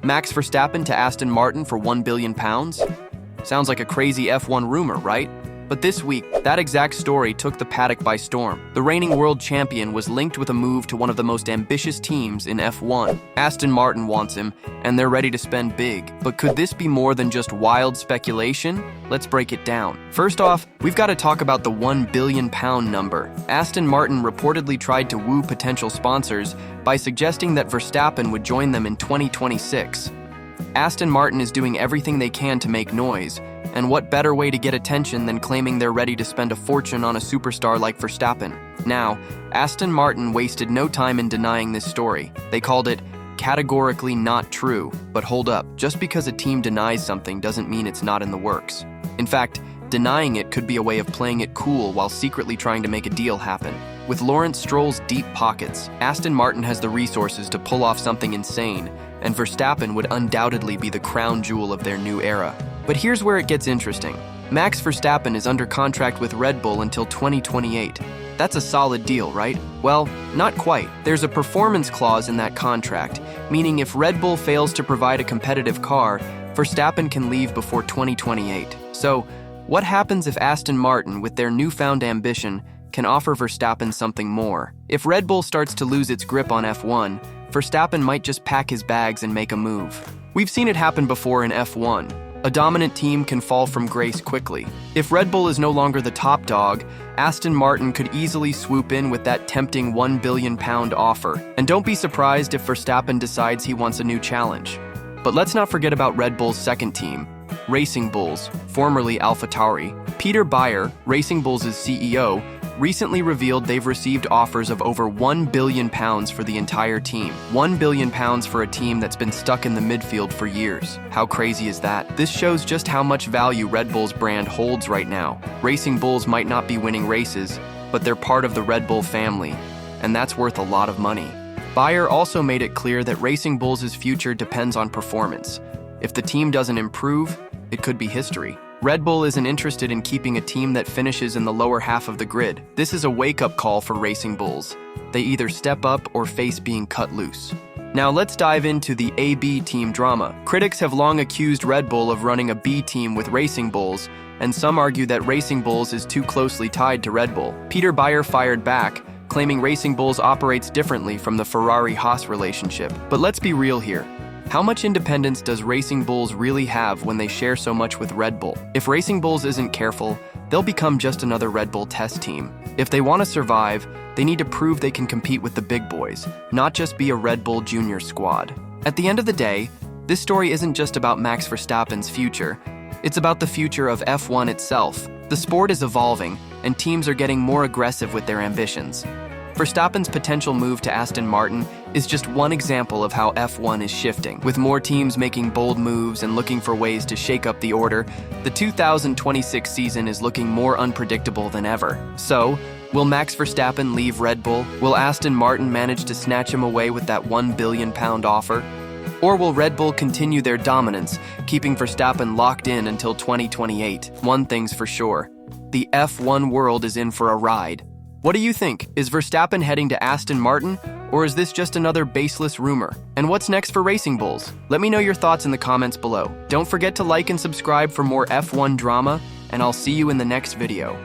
Max Verstappen to Aston Martin for £1 billion? Sounds like a crazy F1 rumor, right? But this week, that exact story took the paddock by storm. The reigning world champion was linked with a move to one of the most ambitious teams in F1. Aston Martin wants him, and they're ready to spend big. But could this be more than just wild speculation? Let's break it down. First off, we've got to talk about the £1 billion number. Aston Martin reportedly tried to woo potential sponsors by suggesting that Verstappen would join them in 2026. Aston Martin is doing everything they can to make noise, and what better way to get attention than claiming they're ready to spend a fortune on a superstar like Verstappen? Now, Aston Martin wasted no time in denying this story. They called it categorically not true. But hold up, just because a team denies something doesn't mean it's not in the works. In fact, denying it could be a way of playing it cool while secretly trying to make a deal happen. With Lawrence Stroll's deep pockets, Aston Martin has the resources to pull off something insane, and Verstappen would undoubtedly be the crown jewel of their new era. But here's where it gets interesting. Max Verstappen is under contract with Red Bull until 2028. That's a solid deal, right? Well, not quite. There's a performance clause in that contract, meaning if Red Bull fails to provide a competitive car, Verstappen can leave before 2028. So, what happens if Aston Martin, with their newfound ambition, can offer Verstappen something more? If Red Bull starts to lose its grip on F1, Verstappen might just pack his bags and make a move. We've seen it happen before in F1. A dominant team can fall from grace quickly. If Red Bull is no longer the top dog, Aston Martin could easily swoop in with that tempting £1 billion offer. And don't be surprised if Verstappen decides he wants a new challenge. But let's not forget about Red Bull's second team, Racing Bulls, formerly AlphaTauri. Peter Bayer, Racing Bulls' CEO, recently revealed they've received offers of over £1 billion for the entire team. £1 billion for a team that's been stuck in the midfield for years. How crazy is that? This shows just how much value Red Bull's brand holds right now. Racing Bulls might not be winning races, but they're part of the Red Bull family, and that's worth a lot of money. Bayer also made it clear that Racing Bulls' future depends on performance. If the team doesn't improve, it could be history. Red Bull isn't interested in keeping a team that finishes in the lower half of the grid. This is a wake-up call for Racing Bulls. They either step up or face being cut loose. Now let's dive into the A-B team drama. Critics have long accused Red Bull of running a B team with Racing Bulls, and some argue that Racing Bulls is too closely tied to Red Bull. Peter Bayer fired back, claiming Racing Bulls operates differently from the Ferrari-Haas relationship. But let's be real here. How much independence does Racing Bulls really have when they share so much with Red Bull? If Racing Bulls isn't careful, they'll become just another Red Bull test team. If they want to survive, they need to prove they can compete with the big boys, not just be a Red Bull junior squad. At the end of the day, this story isn't just about Max Verstappen's future. It's about the future of F1 itself. The sport is evolving, and teams are getting more aggressive with their ambitions. Verstappen's potential move to Aston Martin is just one example of how F1 is shifting. With more teams making bold moves and looking for ways to shake up the order, the 2026 season is looking more unpredictable than ever. So, will Max Verstappen leave Red Bull? Will Aston Martin manage to snatch him away with that £1 billion offer? Or will Red Bull continue their dominance, keeping Verstappen locked in until 2028? One thing's for sure, the F1 world is in for a ride. What do you think? Is Verstappen heading to Aston Martin, or is this just another baseless rumor? And what's next for Racing Bulls? Let me know your thoughts in the comments below. Don't forget to like and subscribe for more F1 drama, and I'll see you in the next video.